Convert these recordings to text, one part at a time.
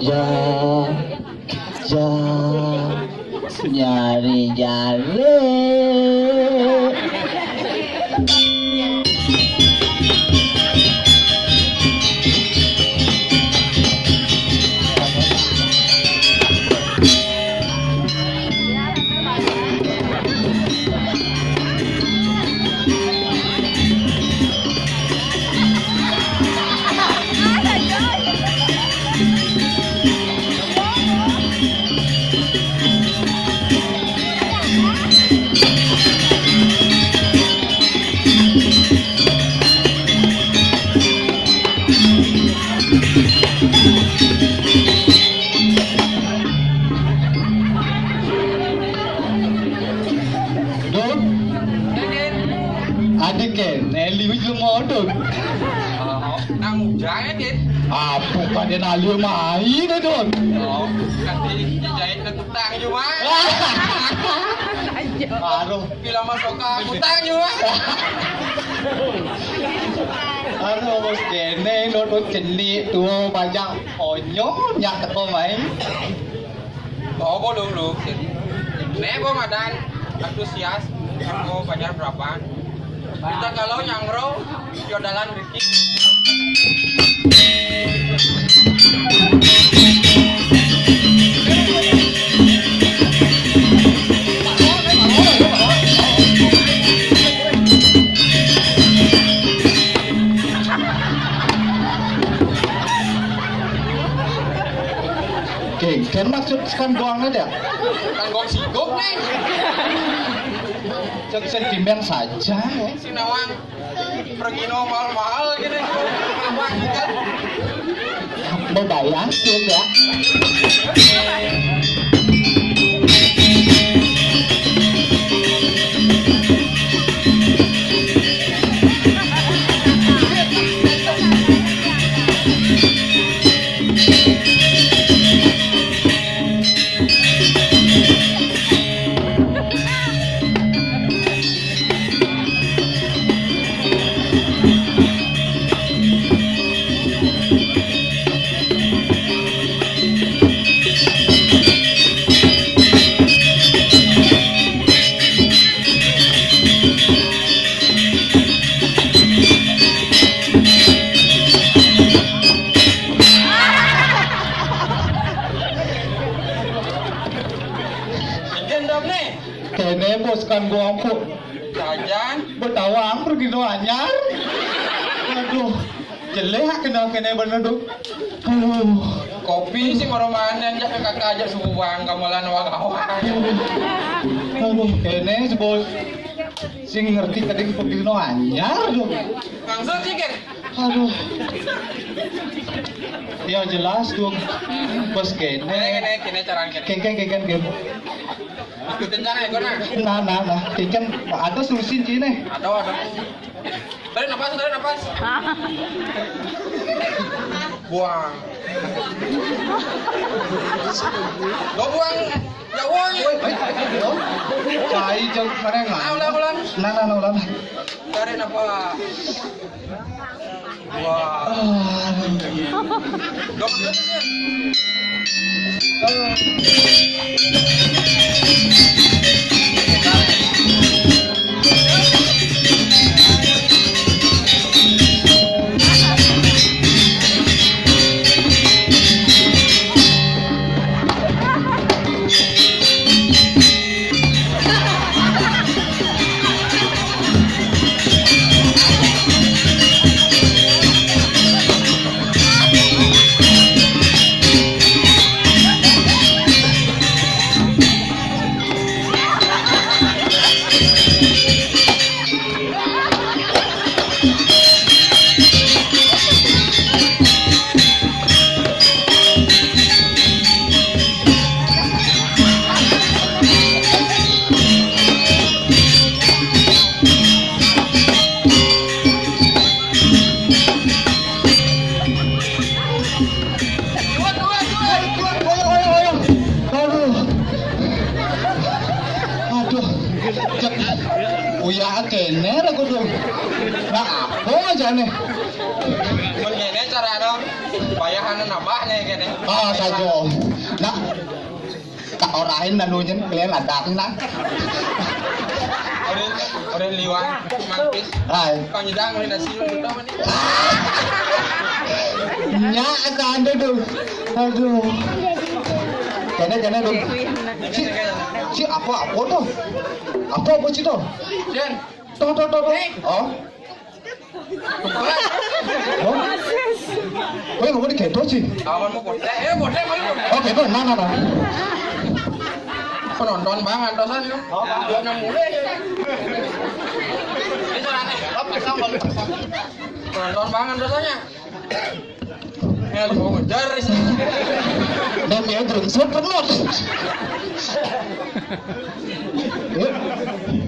Ya, ya, nyari-nyari. Adik Nelly wis lunga dong. Nang jahit it. Apa pada nali main dong. Oh, ganti dijahit na tutang nyo mah. Aduh, Bila masuk ke utang nyo mah. aduh bos kene nonton ceni tuh banyak onyo nyak teko main. Oh, boleh lu. Nek gua madan antusias, aku bayar berapa? Kita kalau nyangro, jodalan Rifki. Oke, kan maksud kan doang aja. Kan gong sigok nih. Cek sentimen saja. Si Nawang pergi no mahal-mahal gini. Nawang kan. Berbayar tuh ya. Kene bos kan gua aku Jajan. bertawang pergi no anyar. Aduh, jelek kena bener tuh. Aduh, Kopi sih ngoromanan jak kakak aja suwang gamelan wang-wang. aduh, kene si bos sing ngerti tadi pergi no anyar tuh. Langsung sih kan. Aduh, ya jelas tuh bos kene. Kene cara kene. Ken. Ikutin cara ya kona. Nah, kan ada solusi cine. Ada. Tarik napas. Buang. Lo buang. Ya uang. Cai jeng mana nggak? Ulang. Nah. Tarik napas. Wah. Dokter sih. Uya kene aku tuh. Nah, apa aja nih? Begini cara dong. Bayahan nambahnya kene. Oh, sajo. Nak. Kak orahin nanunya kalian ladak nak. Orang liwan, mangkis. Hai. Kau nyedang oleh nasi lu betul mana? Nyak kan duduk. Aduh. Kena dong. Si apa tuh? Apa sih tuh? Jen, Tuh. Oh. Oh. Oi, ngomong di keto sih. awan mau botek, botek malu. Oh, keto, nah. Penonton banget dosan yuk. Dua enam mulai. Ini caranya. Penonton banget dosanya. Ya lu mau ngejar sih. Dan dia terus penut.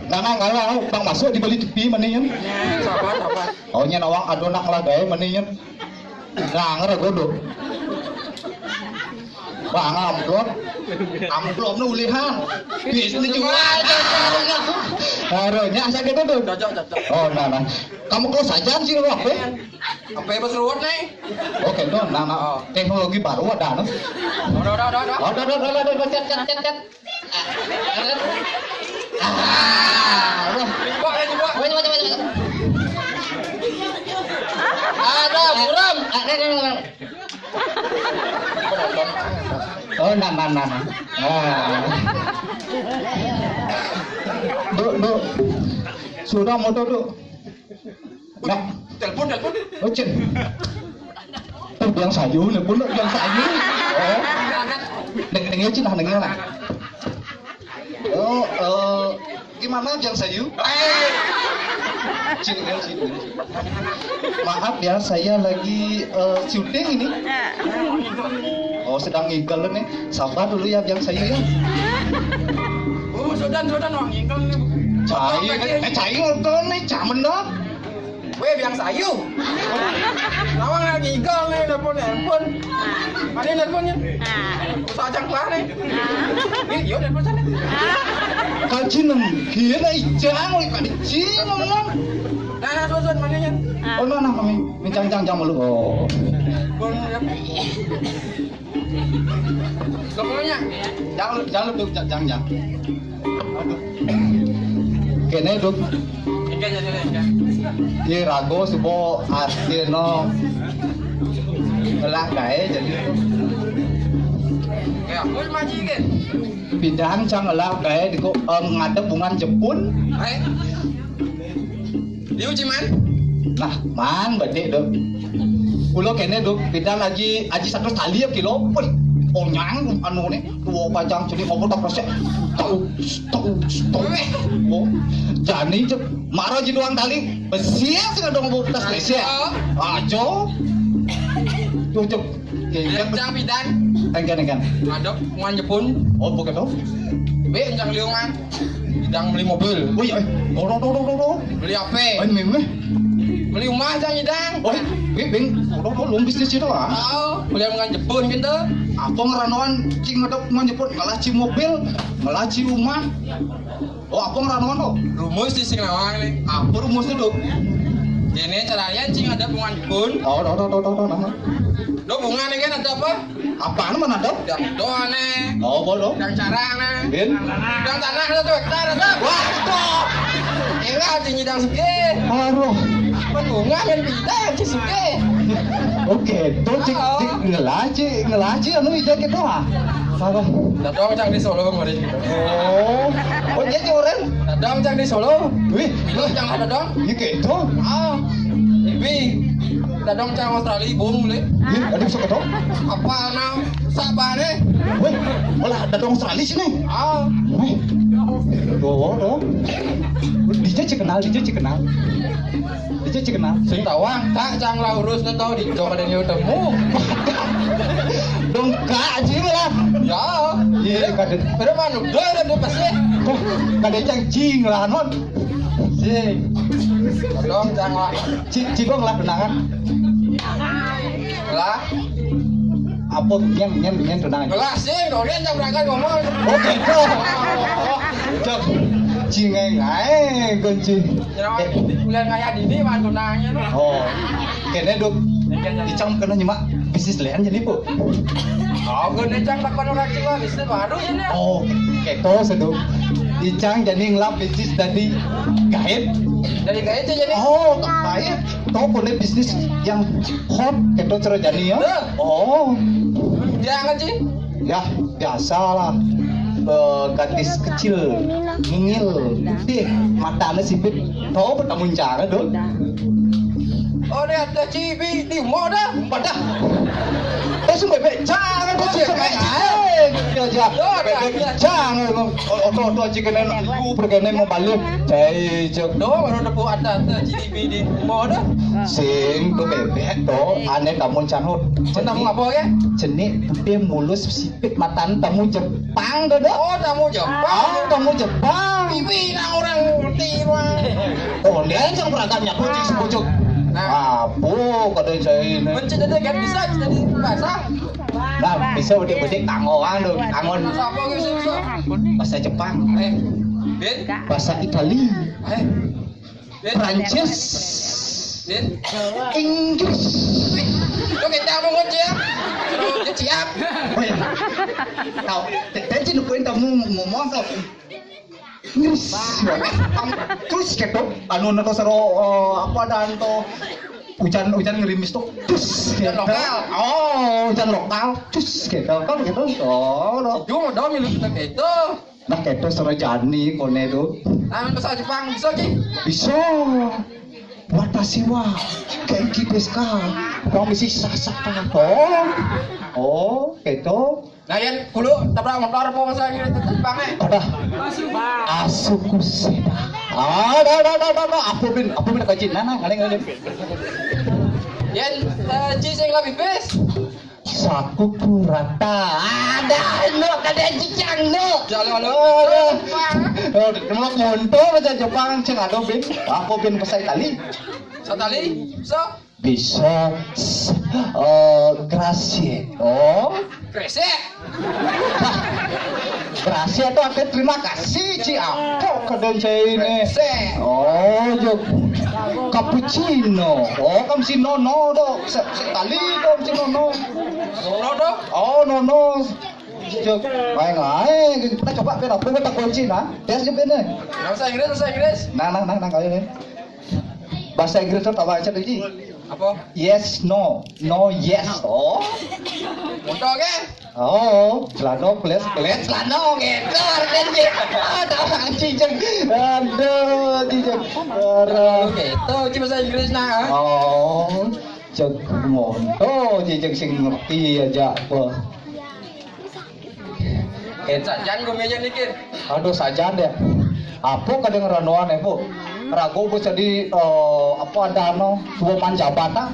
Nana kalau bang masuk dibeli tepi mendingan. Sabar. Oh nya nawang adonak lah gaya mendingan. Nah ngeragodo. Bang amplop nu ulihan. Bisnis jual. Harusnya saya gitu tuh. Cocok. Oh nah. Kamu kok saja sih lu apa? Apa yang berseruat nih? Oke tuh, nah. Teknologi baru ada nih. Udah, cet. Ada buram. Oh, nah. Duk. Sudah motor duk. Nah, Telepon. oh cen. Tuh yang sayu nih, pun yang sayu. Oh, dengar cina dengar lah. Oh, gimana yang sayu? Cin. Maaf ya, saya lagi syuting ini. Oh, sedang ngigel nih. Sabar dulu ya yang sayu ya. Oh, sudah wang ingkel nih. Cai nonton nih, camen dong. Weh, yang sayu. Lawang lagi ingkel nih, telepon. Mana teleponnya? Usah cangklah nih. Iya, telepon sana. Kaji nenggian ijang, kali cing ngomong. Nah, susun mananya. Oh, nah, kami mencang malu. Oh. Kemudiannya, Jangan duduk, jangan. Aduh. Kene duduk. ikan jadi ikan. Ye rago subo artino. Lah gae jadi. Kayak aku maji kan. Pindahan cang lah gae diko ngadep bungan Jepun. Hai. Liu Ciman. Nah, man bade dok. Ulo kene dok pindah lagi aji 1 tali ya kilo. Oh nyang anu nih dua pajang jadi ngobrol tak proses tahu oh jadi marah jadi doang tali besi sih dong bu tas besi ajo tuh Encang bidan. enggan Ngadep ngan Jepun. oh bukan dong B encang liungan. Bidang beli mobil. oh iya oh Beli HP. ini memang Beli rumah encang idang. oh bing belum bisnis itu ah Oh, beli ngan Jepun gitu. apa ngeranoan cing ngadep ngan Jepun ngalaci mobil ngalaci rumah oh apa ngeranoan lo Rumus di sing lawang nih. apa rumusnya dok Ini caranya cing ada bunga Jepun. oh Do bunga nih kan ada apa? apaan mana dok Dan doa nih. oh bodoh Dan cara nih. Bin Dan tanah ada 2 hektar ada. wah toh Enggak cing idang suge. aduh Kan bunga kan bidang cing suge. oke tuh cik ngelaci anu ija gitu ah apa Dadong cang di Solo kemarin gitu. oh dia orang Dadong cang di Solo. wih Bilo cang ada dong. ini gitu Ah. Ibi. Dadong cang Australia bung mulai. wih ada bisa gitu Apa na sabah nih? wih malah ada dong Australia sini Ah. wih doh dia cik kenal Sing tawang tak cang lah urus na tau di jok ada yang temu. dong kak cing lah Ya. iya kadang Pero manu dah ada pasti. kok kadang cang cing lah non Sing. Dadong cang lah. cigong lah tenangan Lah. apa nyen tenangan Kelas sih, kalian jam berangkat ngomong. oh gitu cok cingeng ae kunci Jangan kuliah kayak Dini mah gunanya. oh kene duk Icang kena nyimak bisnis lain jadi bu. Oh, gue Icang takkan orang cila bisnis baru ya nih. Oh, keto seduk. Icang jadi ngelap bisnis dari gaib. Dari kayak itu jadi. Oh, gaib. Tahu boleh bisnis yang hot keto cara jadi ya? Oh, Jangan sih. ya biasa lah. Gadis kecil, ngingil, putih, matanya sipit. Tahu bertanggung jawab dong. Oh, dia ada cibi di mall dah. Padah. Semua jangan kau cakap. Ya jangan. Oto jika nenek ibu pergi mau balik. Cai cok. Doh, baru dapat ada cibi di mall dah. Sing tu bebek tu, aneh kamu canut. Tamu apa ya? Jenik tapi mulus sipit matan tamu Jepang tu dah. Oh, tamu Jepang. Tamu Jepang. Bibi nak orang ngerti mah. Oh, dia yang beragamnya pocik sebocok. Apa kau saya ini? Mencet dia kan bisa jadi bahasa. Nah, bisa bedik-bedik tangoan tu, tangon Bahasa apa gitu bisa? bahasa Jepang, Bin, bahasa Itali, Bin, Prancis, Bin. Inggris. Kau kita mau ngoceh ya? Kalau siap. Weh, tahu? Tadi nukuin kamu ngomong kau. Inggris. Terus ketok, anu nato saro apa dan to hujan ngerimis tuh. Hujan lokal. Oh, hujan lokal. Cus ketok kan gitu. Oh, Cuma dong milik kita itu. nah ketok saro jani kone tuh. Amin bahasa Jepang bisa sih. Bisa. Watashi wa genki desu ka? Kamu mesti sasaka. Oh, ketok. Nah, yang dulu tabrak motor apa bahasa Inggris Jepang Ada. Asuku seda. Apa bin kaji nana ngaleng. Yang cising lebih best. Saku kurata. Ada jicang no. Jalan Mau monto bahasa Jepang ceng ada bin. Apa bin bahasa Itali? Satali, so Bisa grazie. Oh, kresek. grazie itu artinya terima kasih Ci. Apa kadang saya ini? Kresek. Oh, jok. Cappuccino. Oh, kamu si nono dok. Sekali kamu si nono. Nono dong. Oh, nono. Jok. Ngai. Kita coba kita tak kunci nah. Tes juga nih. Bahasa Inggris. Nah, kali ini. Bahasa Inggris itu apa aja tadi? Apa? Yes, no, yes. Oh. Motor kan? Oh, celana pelet celana gitu artinya. Ada cicing. Aduh, cicing. Gitu, cuma bahasa Inggris nah. Oh, cek monto cicing sing ngerti aja apa. Sajan gue meja dikit. Aduh saja deh. Apa kadang ranoan Bu? Rago bisa di apa ada no sebuah manjabata.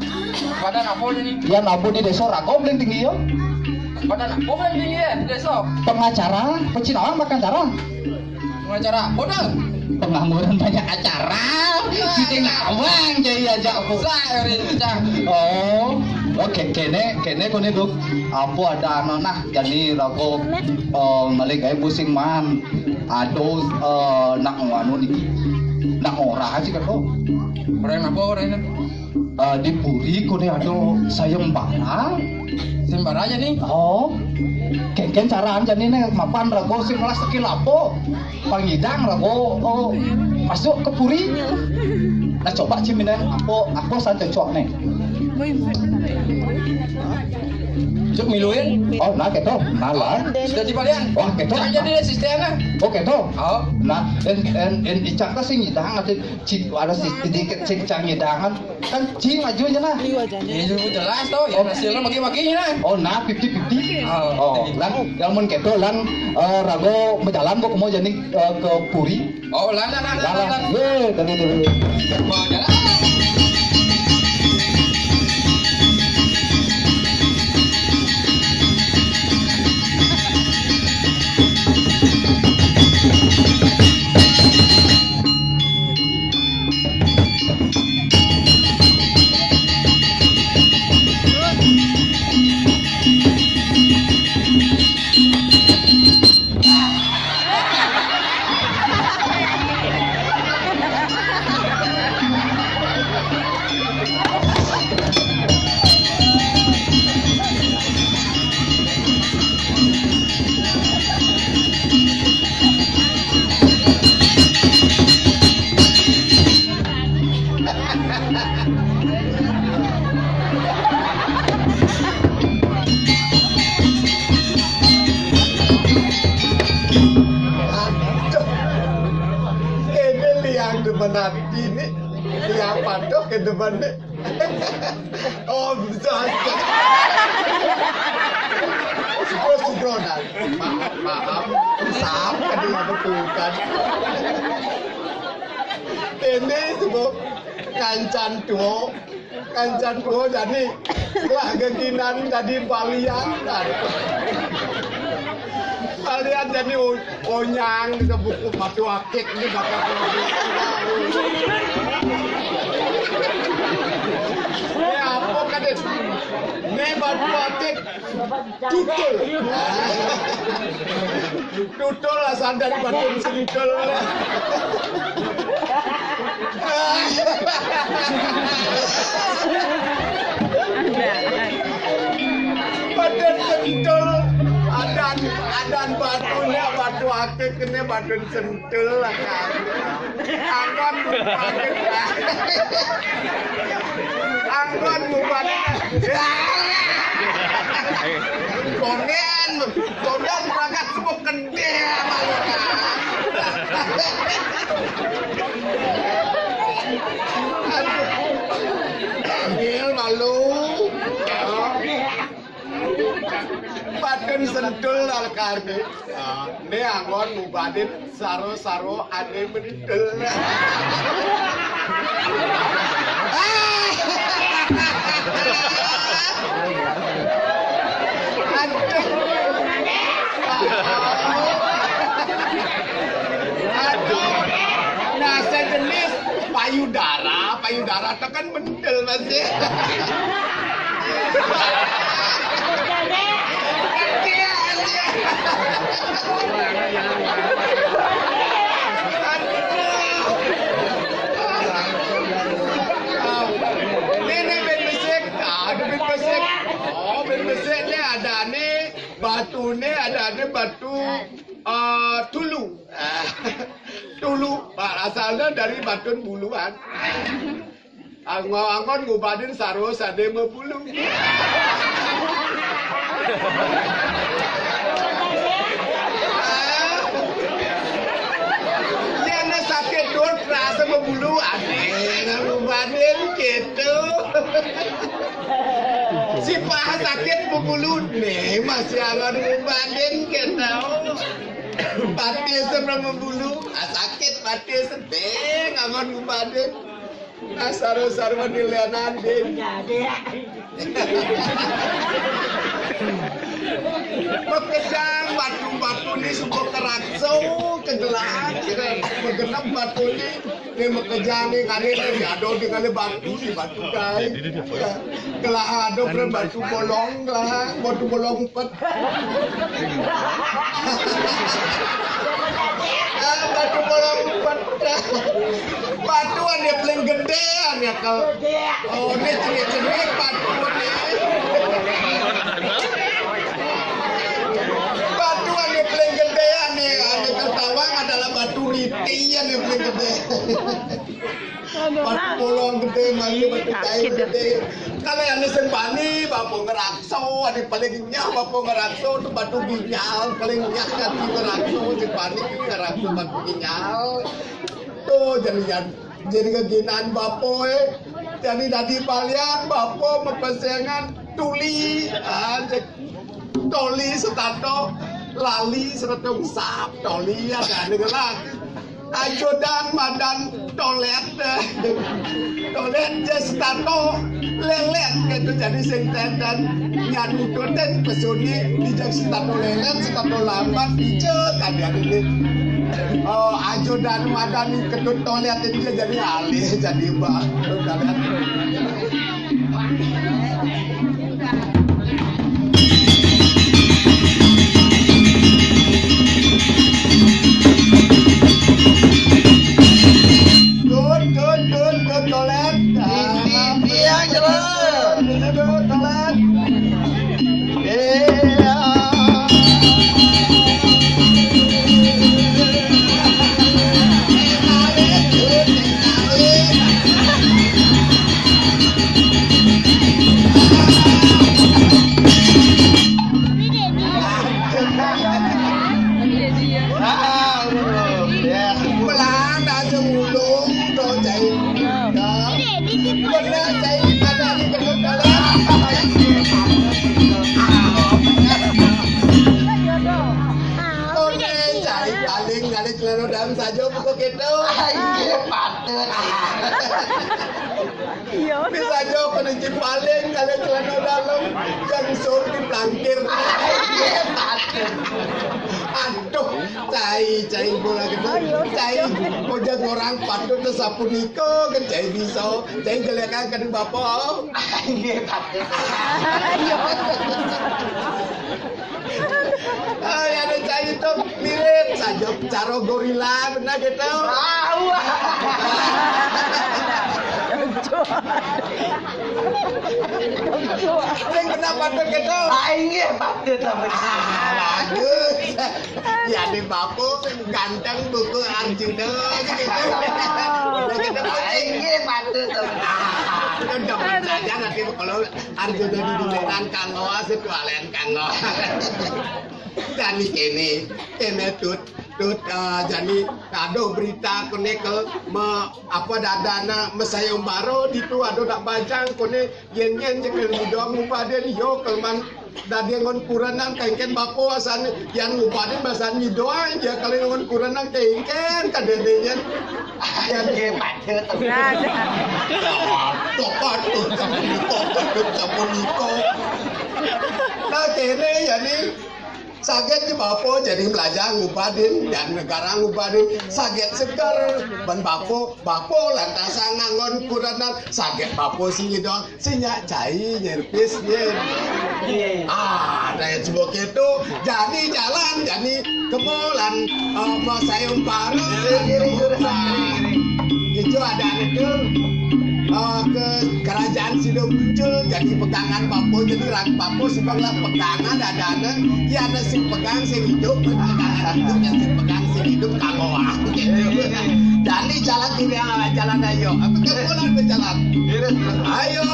Badan apa ini? Dia nabu di desa rago paling tinggi ya. Badan apa kan tinggi ya? Besok. Pengacara, pecinaan makan cara. Pengacara apa dah? Pengangguran banyak acara. Kita ngawang jadi aja aku. Saya rencang. Oh, oke kene kone duk. Apa ada nah jadi rago malik ay busing man. Ado nak anu niki. Nak ora sih kan Orang apa orang ini? di Puri kone ado sayembara. Sembara aja nih. Oh, ken caraan jadi nih mapan rago sing melas kilapo. Pangidang rago masuk ke Puri. Nah coba ciminan aku san cocok nih. Cuk miluin. Oh, nah keto, nalar. Sudah di balian. Wah, keto. Jangan jadi sistemnya. Oh, keto. Oh. Nah, en icak ka sing nyidang ati ada sedikit sing cang nyidangan. Kan cing maju aja nah. Ini jelas toh, ya hasilnya bagi-bagi nah. Oh, nah 50-50. Oh, Lan lamun keto lan rago berjalan kok mau jadi ke Puri. Oh, lan. Ye, tadi. Mau jalan. nanti nih siapa tuh ke depan nih? Oh bisa. Subronan, maaf, sama dia betulkan. Ini sebab kancan tua jadi lah keginan jadi balian. Kalian jadi onyang di buku batu akik ini bakal ini apa kan ini batu akik tutul asal dari batu sentul badan sentul adan batunya batu akik ini badan sentul lah kan anggon konen berangkat semua kendeh malu aduh malu badan sentul lah karne ini anggon mubadin saro ane mentul nah sejenis payudara itu kan mentul masih ada batu tulu asalnya dari batu buluan anggon ngubadin saro sade membulu yana sakit dor rasa membulu aneh ngubadin gitu si paha sakit membulu nih masih anggon ngubadin gitu pati sebelum membulu sakit pati sedeng anggon ngubadin asaro-saro dilianan din Pekejang batu-batu ni suka kerakso kegelang bergenap batu ni mekejang ni kali ni ada di kali batu di batu kai kelah ada batu bolong lah batu bolong pet batu bolong pet batu ane paling gede ane kal oh ni cenik batu ni batu ane paling gede ane ketawang adalah batu niti ane paling gede batu bolong gede malu batu kayu gede kalau yang sembani bapo ngerakso ane paling nyah bapo ngerakso tu batu ginyal paling nyah kan ngerakso sembani ngerakso batu ginyal tuh jadi keginan bapo jadi tadi palian bapo mepesengan tuli toli setato lali setato sap toli ada dengan ajodan madan tolet setato lelet gitu jadi sing dan nyadu dan pesuni dijak setato lelet setato lambat dijet ada ini ajodan madan ketut tolet itu jadi alih jadi mbak kalian toilet dia jelas toilet Bisa aja penunci paling kalau celana dalam yang sur di pelangkir. Aduh, cai bola gitu. Cai pojok orang patut tersapu niko kan cai bisa. Cai gelekan kan bapak. Nggih, Patut. Ada cai itu mirip saja cara gorila benar gitu. Sing kena patut gitu. Nggih, Patut sampeyan. Bagus. Ya di bapu ganteng buku Arjuna gitu. Udah kita Nggih, Patut sampeyan. udah saja nanti kalau Arjuna di dulenan kangoa setualen kangoa. Jadi kene tut jadi ada berita kone ke apa dadana mesayong baro ditu ada dak bajang kone yen jekel dong upade yo kelman dadi ngon kuranan kengken bapo asan yang upade basan doang aja kali ngon kuranan kengken kadedenya Ya nggih, Patut. topat niko nah kene yani Saget di bapo jadi belajar ngupadin dan negara ngupadin saget segar ban bapo lantasan ngangon kuranan saget bapo sini doang sinyak cai nyerpis yen dari sebab itu jadi jalan jadi kemolan sayung baru itu ada itu ke kerajaan Sido muncul jadi pegangan papo jadi rak papo sebablah pegangan ada ya ada sing pegang sing hidup pegangan hidup yang sing pegang sing hidup kagoa gitu jadi jalan tidak jalan ayo apa kemulan berjalan ayo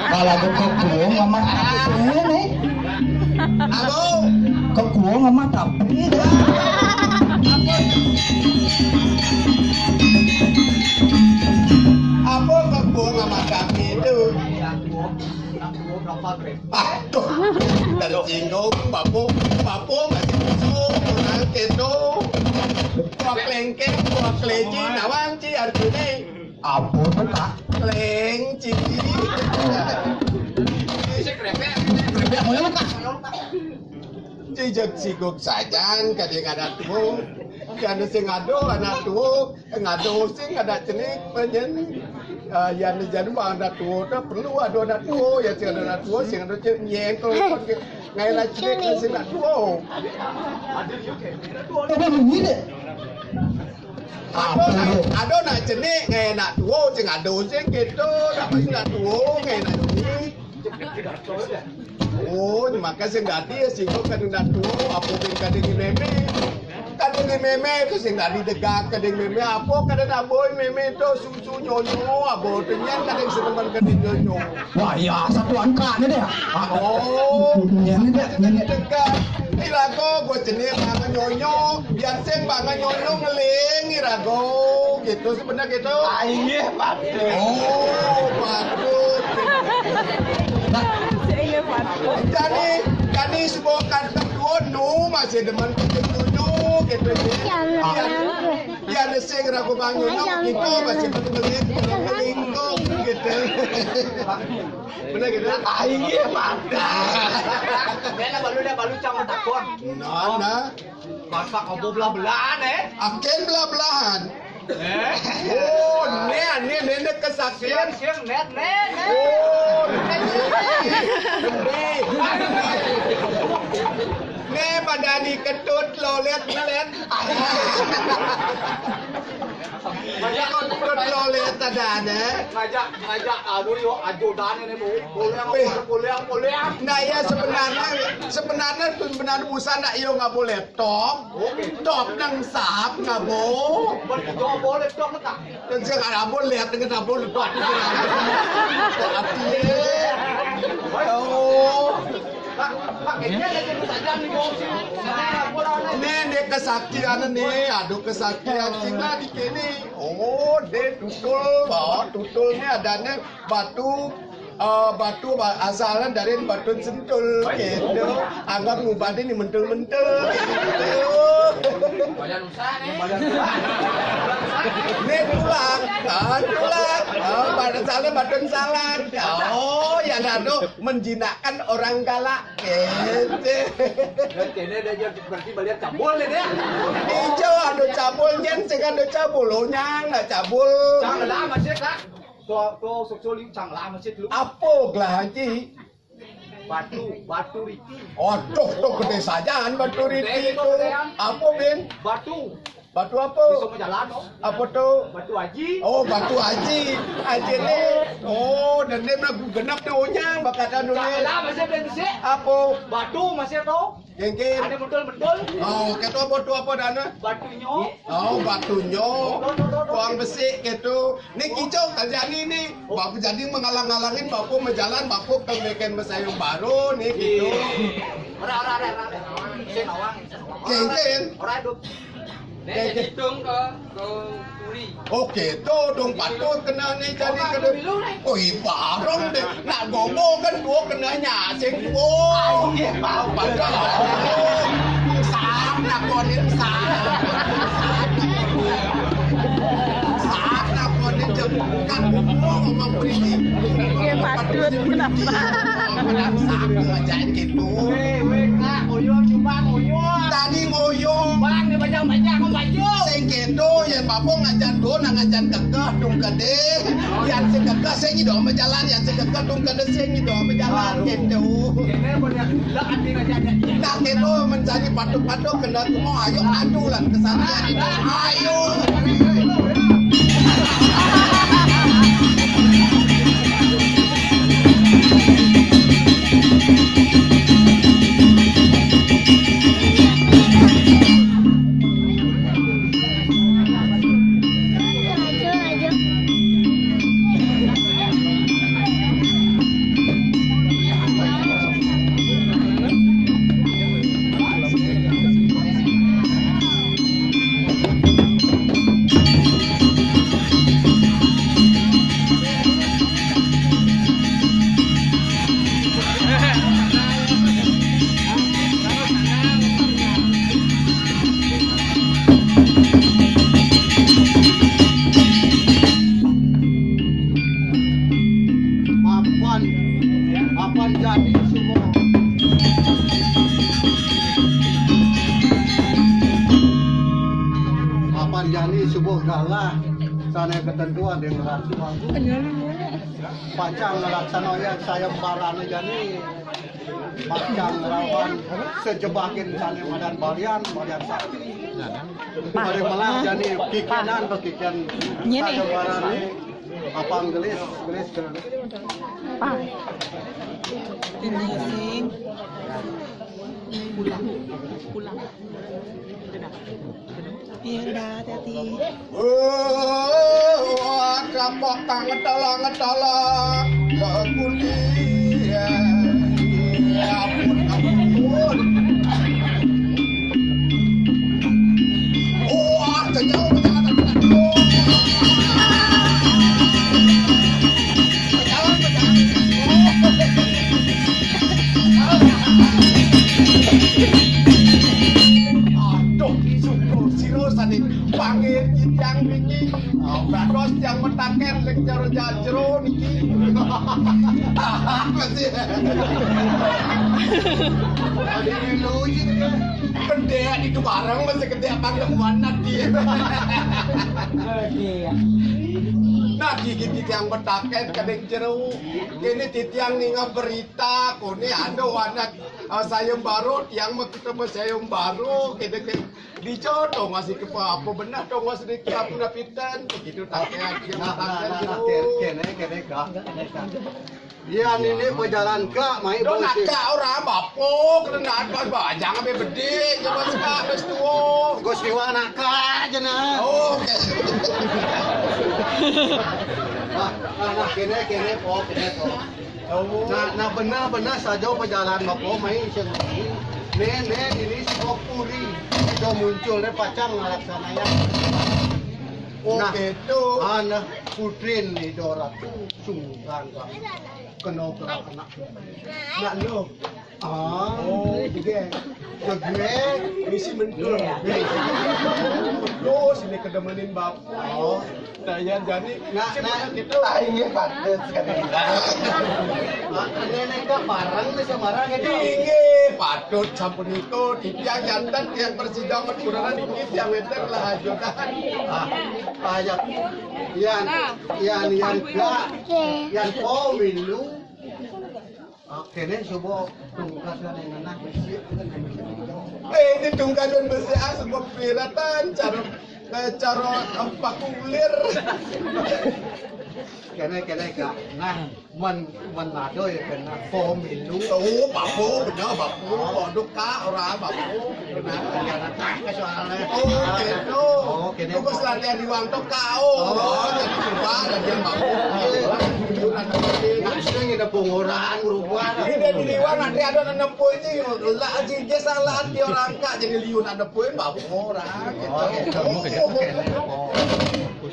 Kalau aku ke gua ngomong apa nih? Halo, Ke gua ngomong tapi apa kebun sama kami itu? Aduh, tersinggung, bapu masih busuk, kurang keto, buah kelengkeng, buah keleci, nawang ci artinya apa tuh tak? kelengci. Kerja mau yang kak? Cicak siguk sajan kadang-kadang tuh kan sing ado anak tuh ngado sing ada cenik penyen yang jadi ada tuh dah perlu ada anak tuh ya sing ada tuh sing ada cenik nyengkel ngai la cenik sing ada tuh Apa begini deh? ada nak cenik ngai nak tuh sing ada sing gitu dapat sing ada tuh ngai nak cenik. Oh, makasih dati sih kok kadang datu apa pun kadang di meme itu sih nggak didegak kadang meme apa kadang aboy meme itu susu nyonyo abo tenyan kadang seneman kadang nyonyo. Wah ya satu angka nih deh. Oh, Ini deh, ini. degak. Irago gue jenis banga nyonyo, yang sing banga nyonyo ngeling irago gitu sebenarnya gitu. Iya Patut. Oh, patut. Jadi sebuah kantong nu masih demen kucing gitu ya ada sing ragu bangun gitu masih betul-betul gitu benar gitu Iya Patut. Bela balu campur takon. nah Masak obo belah-belahan aken belah-belahan oh ini kesaksian Siang net. oh ne madani ketut lolet nalen ketut lolet tadane ngajak dulu ajudan ini boleh. nah ya sebenarnya busa nak yo nggak boleh top nang sap nggak boleh dong tak. dan saya nggak boleh dengan nggak boleh top oh Pak, ini ada saja nih bos. Nah, bola Ini kesaksian nih, aduh kesaksian sih lah di sini. Oh, deh tutulnya adanya batu asalnya dari batu sentul gitu. Anggap ngubadin di mentul-mentul gitu. Badan usaha nih. Ini tulang. Pada salah batun salah. Oh, yang anu menjinakkan orang galak gitu. Kene dia berarti balik cabul dia. Hijau ada cabul nyen sing ada cabul nyang lah cabul. Chẳng là mà chết đó. Cô sụp xô liu chẳng là mà chết lúc. Apa gelhaji? Batu riti. Aduh, tuh gede sajaan batu riti itu. Apa Ben? Batu. Batu Bisa apa? mau jalan no. Apa tuh? Batu haji. Oh, batu haji. Haji ni. Oh, dan dia nak genap tu nyang bakatan tu Chẳng ni. là mà chết bên sih. Apa? Batu masih tau. Genggen. Ada betul-betul. Oh, kata batu apa dana? Batunya. Oh, batunya. Tuang besi gitu. Ni kicau terjadi ni. Bapak jadi menghalang-halangin bapak menjalan, bapak kembalikan mesayung baru ni gitu. Ora. Sen awang. Genggen. Ora hidup. Nek hitung ke Puri. Oh gitu, dong patut kena ni jadi kena. Oh barong deh, nak gobo kan dua kena nyasing dua. Mau padahal. Sah nak konin sah. Sah nak konin kan ngomong begini. Iya patut kenapa? Sah ngajain gitu. Kak, uyun cuma uyun. Tadi ngoyo. Bang, ni bajang kau baju. Sing gitu, yang bapak ngajan do, nang ngajan kekeh dong kade. Yang sing kekeh sing do menjalan, yang sing kekeh dong kade sing do menjalan gitu. Kene punya dak ati ngajajan. Nah gitu mencari patok-patok kena semua, ayo adu lah kesana itu. Ayo. Papan jadi semua. Papan jadi sebuah galah. Sana ketentuan dengan ratu aku. Pacang melaksanakan saya barana jadi. Pacang melawan sejebakin sana madan barian sakit. Pada malah jadi kikinan kekikian saya barana. Apa gelis kena. Pak. Ini sing. Pulang. Iya udah hati-hati. Oh, kapok tangan tolong. Kekuli. Ya ampun. Oh, sejauh jangan dulu. Aduh, syukur siro sani panggil yang niki. Baros yang metaken sing jero niki. Apa sih? Ada lu gede itu barang masih gede apa mana dia. Nah, gigi yang metaken kadang jero. Kini titiang ninga berita kone ada anak sayem baru yang ketemu sayem baru kita dicoto ngasih ke apa benar dong ngasih ke apa napitan begitu taknya dia matakan Kene kah. Iya ini berjalan ke mai do bosik. nak orang bapuk kena apa jangan be bedi coba sekak wis tuwo Gus Dewa anak ka aja nah. oke Nah kene po. Nah benar saja perjalanan bapak mai sendiri. Nen ini si Puri itu muncul dari Pacang ngelaksananya. Oh gitu. Anak putrin itu orang sungkan kan. Kena. Nak lo. Oh, Tiga. segede. Misi mentul. Lo sini kedemenin bapak. Oh, Saya jadi. nah, Gitu. Aingnya pantes kan. nenek kan barang nih semarang itu. Tinggi, patut sampun itu tiang jantan tiang persidangan kurang dikit yang meter lah jodohan. Kayak yang kau minum. Oke nih coba tungkasan yang enak bersih. Ini tungkasan besi sebuah piratan cara apa kulir. Kena kak. Nah, Manado ya kena pemilu. Oh, bapu bener bapu. Kodok kak orang bapu. Karena tak soalnya. Oh, gitu. Oh, kene. Tunggu selatihan di Wangtok kau. Oh, jadi coba dan dia bapu. Langsung ada pengurangan berubah. Ini di liwan nanti ada nanam poin ini. Lah aja dia salah hati orang kak jadi liun ada poin bapu orang.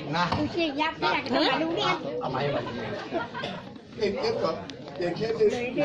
Nah, Ini kok. Ini